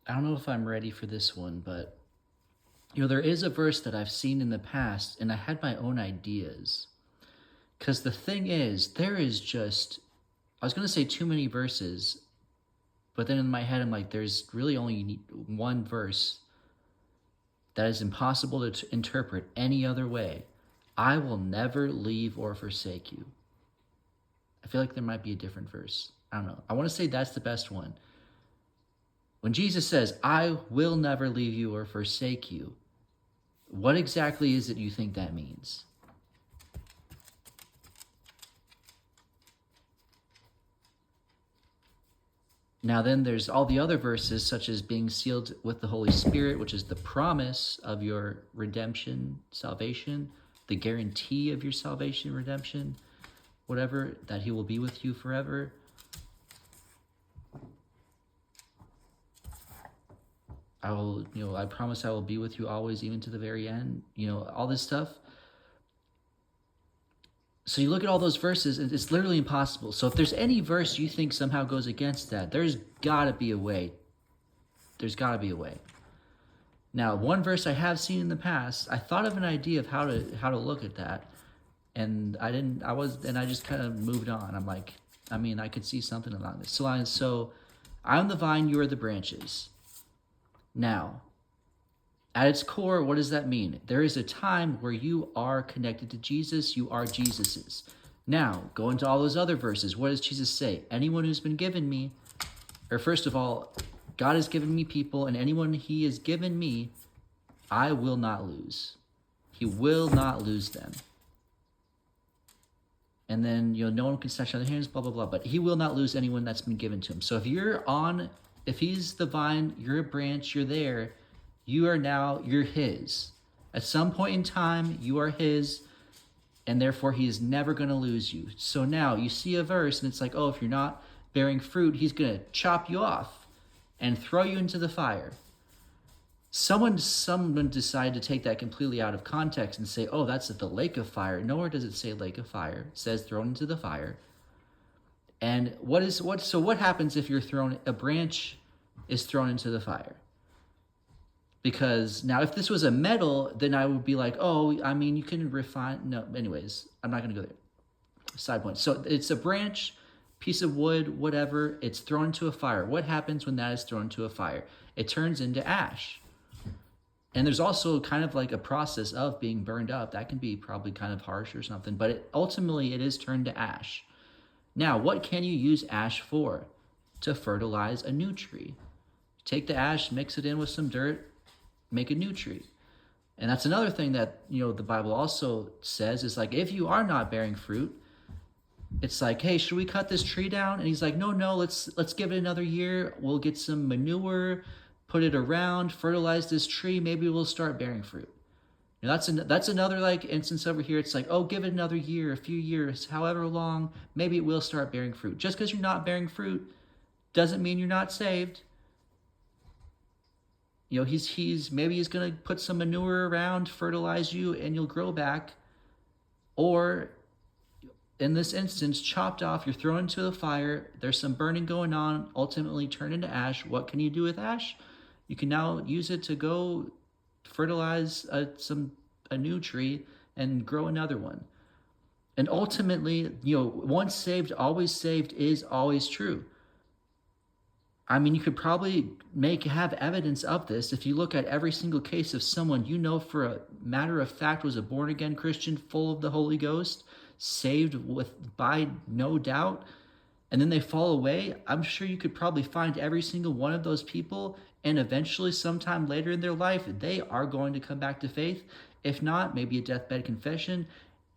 I don't know if I'm ready for this one, but there is a verse that I've seen in the past, and I had my own ideas. Because the thing is, there is just, I was going to say too many verses, but then in my head, I'm like, there's really only one verse that is impossible to interpret any other way. I will never leave or forsake you. I feel like there might be a different verse. I don't know. I want to say that's the best one. When Jesus says, I will never leave you or forsake you, what exactly is it you think that means? Now, then there's all the other verses, such as being sealed with the Holy Spirit, which is the promise of your redemption, salvation, the guarantee of your salvation, redemption, whatever, that He will be with you forever. I promise I will be with you always, even to the very end, all this stuff. So you look at all those verses, and it's literally impossible. So if there's any verse you think somehow goes against that, there's got to be a way. There's got to be a way. Now, one verse I have seen in the past, I thought of an idea of how to look at that, and I just kind of moved on. I'm like, I could see something along this. So I'm the vine, you are the branches. Now, at its core, what does that mean? There is a time where you are connected to Jesus, you are Jesus's. Now, go into all those other verses. What does Jesus say? Anyone who's been given me, or first of all, God has given me people, and anyone He has given me, I will not lose. He will not lose them. And then, no one can snatch out of their hands, blah, blah, blah. But He will not lose anyone that's been given to Him. So if He's the vine, you're a branch, you're there, you're His. At some point in time, you are His, and therefore He is never going to lose you. So now you see a verse, and it's like, oh, if you're not bearing fruit, He's going to chop you off and throw you into the fire. Someone decided to take that completely out of context and say, oh, that's at the lake of fire. Nowhere does it say lake of fire. It says thrown into the fire. And what happens if a branch is thrown into the fire? Because now if this was a metal, then I would be like, oh, you can refine. No, anyways, I'm not going to go there. Side point. So it's a branch, piece of wood, whatever. It's thrown into a fire. What happens when that is thrown into a fire? It turns into ash. And there's also kind of like a process of being burned up. That can be probably kind of harsh or something, but ultimately it is turned to ash. Now, what can you use ash for? To fertilize a new tree. Take the ash, mix it in with some dirt, make a new tree. And that's another thing that, the Bible also says is like, if you are not bearing fruit, it's like, hey, should we cut this tree down? And He's like, no, let's give it another year. We'll get some manure, put it around, fertilize this tree. Maybe we'll start bearing fruit. That's another like instance over here. It's like, oh, give it another year, a few years, however long, maybe it will start bearing fruit. Just because you're not bearing fruit doesn't mean you're not saved. He's going to put some manure around, fertilize you, and you'll grow back. Or in this instance, chopped off, you're thrown into the fire, there's some burning going on, ultimately turn into ash. What can you do with ash? You can now use it to go fertilize a new tree and grow another one. And ultimately, once saved is always true. You could probably have evidence of this if you look at every single case of someone for a matter of fact was a born-again Christian, full of the Holy Ghost, saved by no doubt, and then they fall away. I'm sure you could probably find every single one of those people, and eventually sometime later in their life, they are going to come back to faith. If not, maybe a deathbed confession.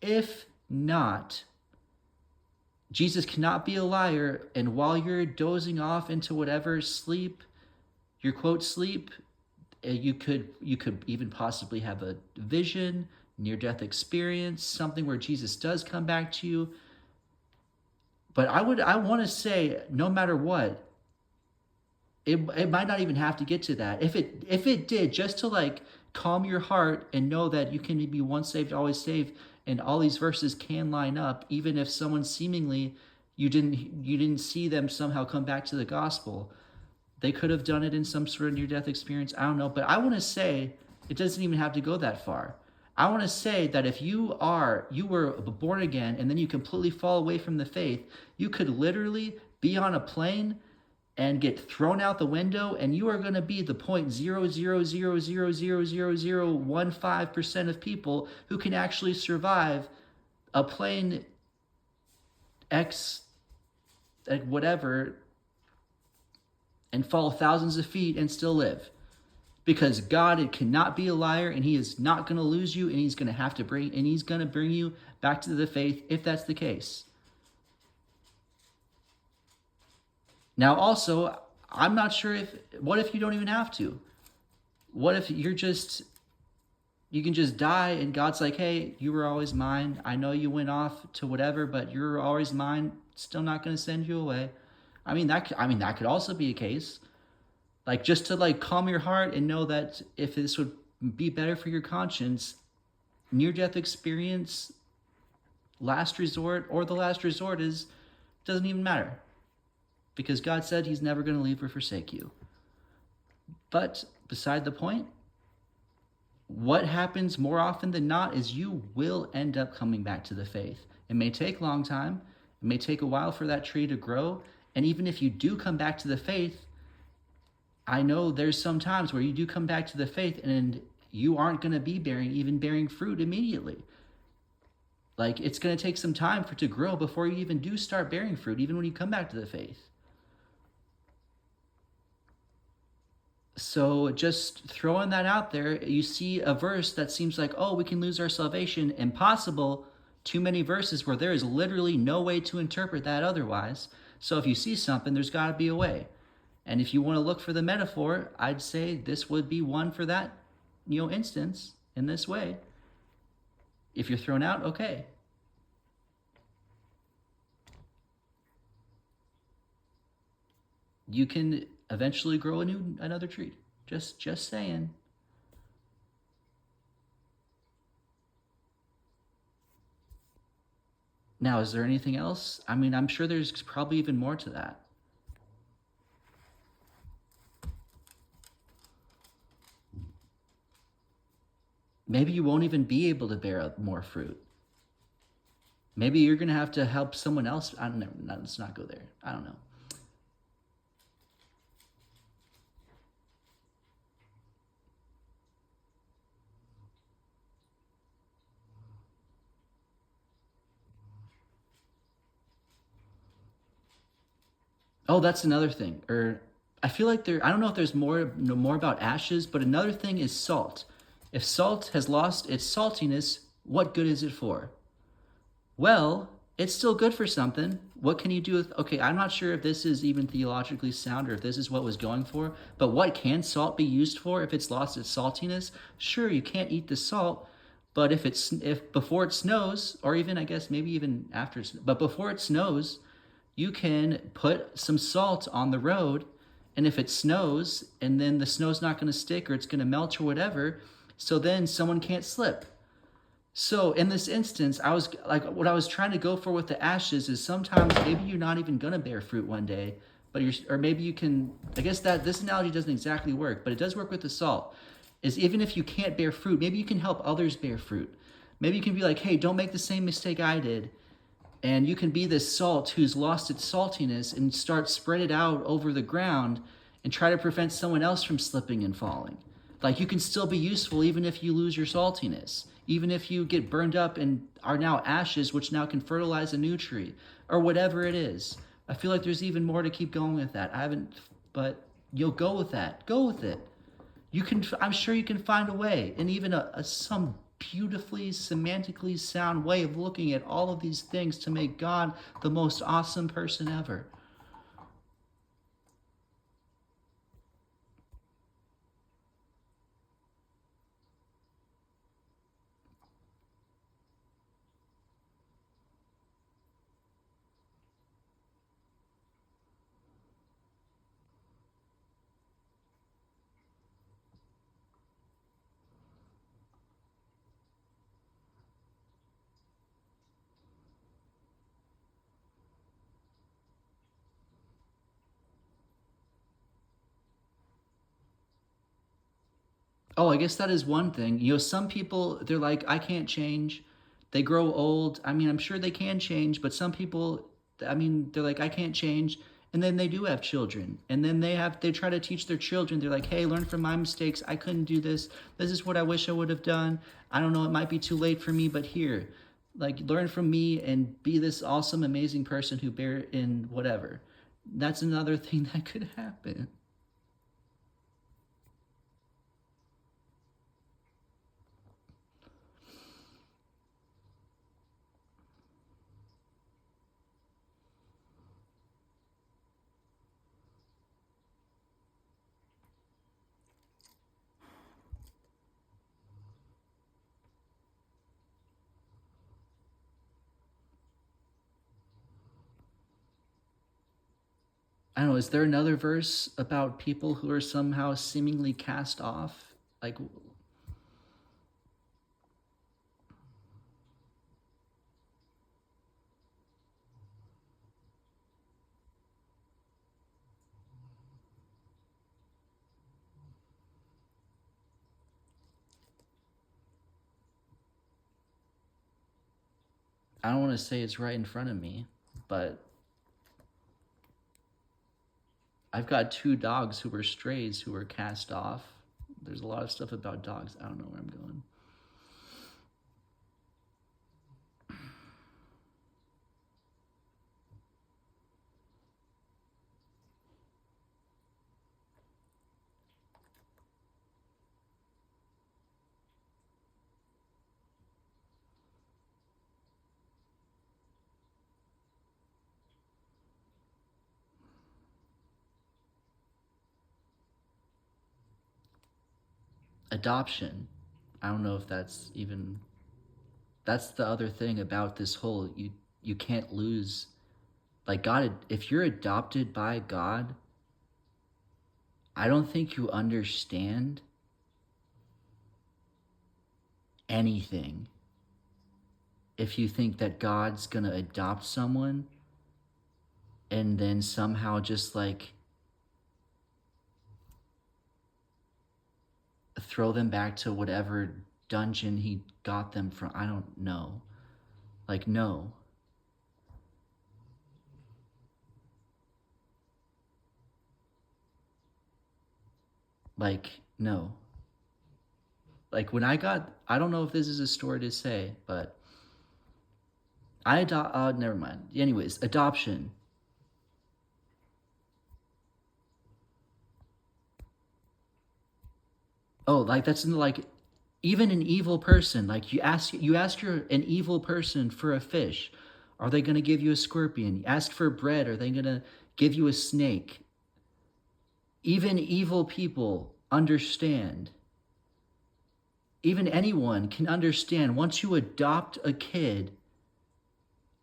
If not, Jesus cannot be a liar, and while you're dozing off into whatever sleep, your quote sleep, you could even possibly have a vision, near-death experience, something where Jesus does come back to you. But I want to say, no matter what, it might not even have to get to that. If it did, just to like calm your heart and know that you can be once saved, always saved, and all these verses can line up, even if someone seemingly you didn't see them somehow come back to the gospel, They could have done it in some sort of near-death experience. I don't know. But I want to say it doesn't even have to go that far. I want to say that if you were born again and then you completely fall away from the faith, you could literally be on a plane and get thrown out the window, and you are going to be the 0.000000015% of people who can actually survive a plane X, like whatever, and fall thousands of feet and still live. Because God cannot be a liar, and he is not going to lose you, and he's going to bring you back to the faith if that's the case. Now, also, I'm not sure what if you don't even have to? What if you can just die and God's like, hey, you were always mine. I know you went off to whatever, but you're always mine. Still not going to send you away. That could also be a case. Like, just to like calm your heart and know that if this would be better for your conscience, near-death experience, last resort, or the last resort doesn't even matter. Because God said he's never going to leave or forsake you. But beside the point, what happens more often than not is you will end up coming back to the faith. It may take a long time. It may take a while for that tree to grow. And even if you do come back to the faith, I know there's some times where you do come back to the faith and you aren't going to be bearing fruit immediately. Like, it's going to take some time for it to grow before you even do start bearing fruit, even when you come back to the faith. So just throwing that out there, you see a verse that seems like, oh, we can lose our salvation. Impossible. Too many verses where there is literally no way to interpret that otherwise. So if you see something, there's got to be a way. And if you want to look for the metaphor, I'd say this would be one for that, instance in this way. If you're thrown out, okay. You can eventually grow another tree. Just saying. Now, is there anything else? I'm sure there's probably even more to that. Maybe you won't even be able to bear more fruit. Maybe you're going to have to help someone else. I don't know. Let's not go there. I don't know. Oh, that's another thing. I feel like I don't know if there's more about ashes, but another thing is salt. If salt has lost its saltiness, what good is it for? Well, it's still good for something. What can you do with, okay, I'm not sure if this is even theologically sound or if this is what was going for, but what can salt be used for if it's lost its saltiness? Sure, you can't eat the salt, but if before it snows, or even, I guess, maybe even after, but before it snows, you can put some salt on the road, and if it snows, and then the snow's not going to stick or it's going to melt or whatever, so then someone can't slip. So in this instance, what I was trying to go for with the ashes is sometimes maybe you're not even going to bear fruit one day, or maybe you can, I guess that this analogy doesn't exactly work, but it does work with the salt, is even if you can't bear fruit, maybe you can help others bear fruit. Maybe you can be like, hey, don't make the same mistake I did. And you can be this salt who's lost its saltiness and start spread it out over the ground and try to prevent someone else from slipping and falling. Like, you can still be useful even if you lose your saltiness, even if you get burned up and are now ashes, which now can fertilize a new tree, or whatever it is. I feel like there's even more to keep going with that. But you'll go with that. Go with it. I'm sure you can find a way, and even some beautifully semantically sound way of looking at all of these things to make God the most awesome person ever. Oh, I guess that is one thing. Some people, they're like, I can't change. They grow old. I mean, I'm sure they can change, but some people, I mean, they're like, I can't change. And then they do have children. And then they try to teach their children. They're like, hey, learn from my mistakes. I couldn't do this. This is what I wish I would have done. I don't know. It might be too late for me, but here, like, learn from me and be this awesome, amazing person who bear in whatever. That's another thing that could happen. I don't know, is there another verse about people who are somehow seemingly cast off? Like, I don't want to say it's right in front of me, but I've got two dogs who were strays who were cast off. There's a lot of stuff about dogs. I don't know where I'm going. Adoption. I don't know if that's even. That's the other thing about this whole you can't lose. Like God, if you're adopted by God, I don't think you understand anything if you think that God's gonna adopt someone and then somehow just like throw them back to whatever dungeon he got them from. I don't know. Like, no. Like, no. Like, when I don't know if this is a story to say, but never mind. Anyways, adoption. Oh, like that's like even an evil person. Like you ask an evil person for a fish, are they gonna give you a scorpion? You ask for bread, are they gonna give you a snake? Even evil people understand. Even anyone can understand once you adopt a kid,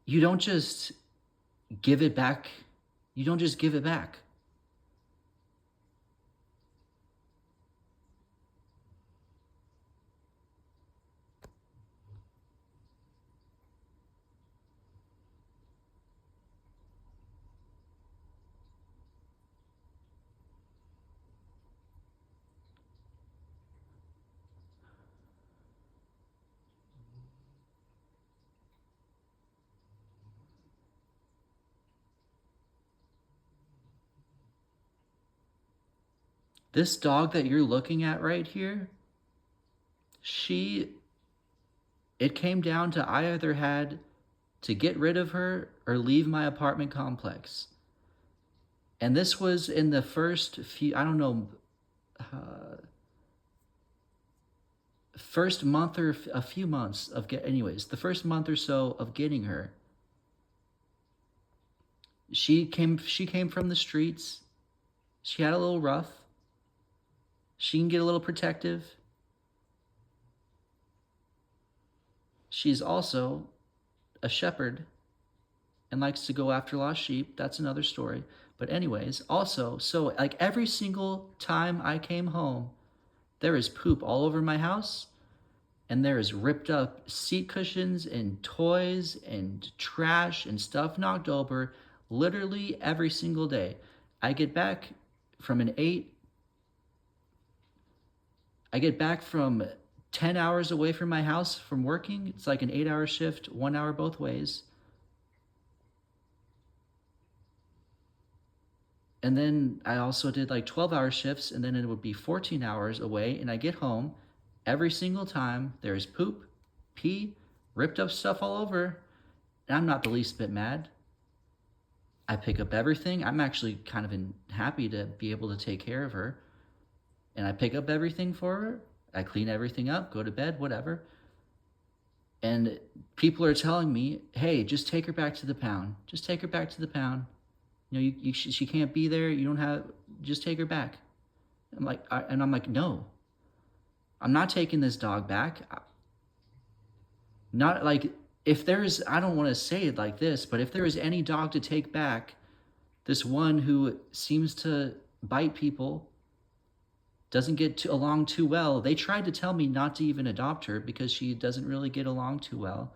you don't just give it back. You don't just give it back. This dog that you're looking at right here, she it came down to I either had to get rid of her or leave my apartment complex. And this was in the first few, I don't know, uh, first month or a few months of anyways, the first month or so of getting her. She came from the streets. She had a little rough. She can get a little protective. She's also a shepherd and likes to go after lost sheep. That's another story. But anyways, also, so like every single time I came home, there is poop all over my house, and there is ripped up seat cushions and toys and trash and stuff knocked over literally every single day. I get back from an 8. I get back from 10 hours away from my house from working. It's like an 8-hour shift, 1 hour both ways. And then I also did like 12-hour shifts, and then it would be 14 hours away. And I get home every single time. There's poop, pee, ripped up stuff all over. And I'm not the least bit mad. I pick up everything. I'm actually kind of happy to be able to take care of her. And I pick up everything for her. I clean everything up, go to bed, whatever. And people are telling me, hey, just take her back to the pound. Just take her back to the pound. You know, she can't be there. You don't have, just take her back. I'm like, no, I'm not taking this dog back. Not like, if there's, I don't want to say it like this, but if there is any dog to take back, this one who seems to bite people, doesn't get along too well. They tried to tell me not to even adopt her because she doesn't really get along too well.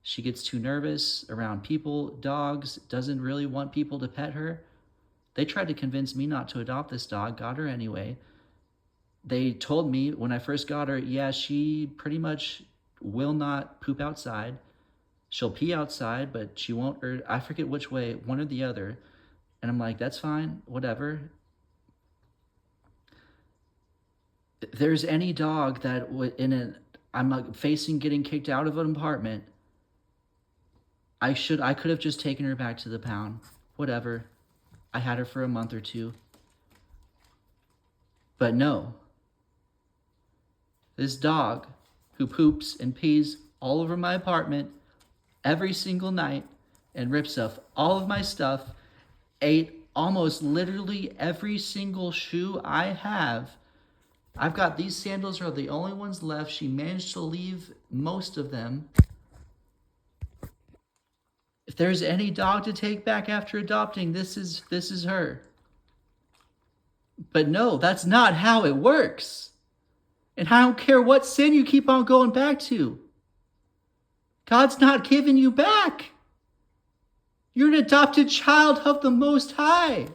She gets too nervous around people, dogs, doesn't really want people to pet her. They tried to convince me not to adopt this dog, got her anyway. They told me when I first got her, yeah, she pretty much will not poop outside. She'll pee outside, but she won't, or I forget which way, one or the other. And I'm like, that's fine, whatever. If there's any dog that I'm facing getting kicked out of an apartment, I could have just taken her back to the pound. Whatever. I had her for a month or two. But no. This dog who poops and pees all over my apartment every single night and rips up all of my stuff, ate almost literally every single shoe I have. I've got these sandals are the only ones left. She managed to leave most of them. If there's any dog to take back after adopting, this is her. But no, that's not how it works. And I don't care what sin you keep on going back to. God's not giving you back. You're an adopted child of the Most High.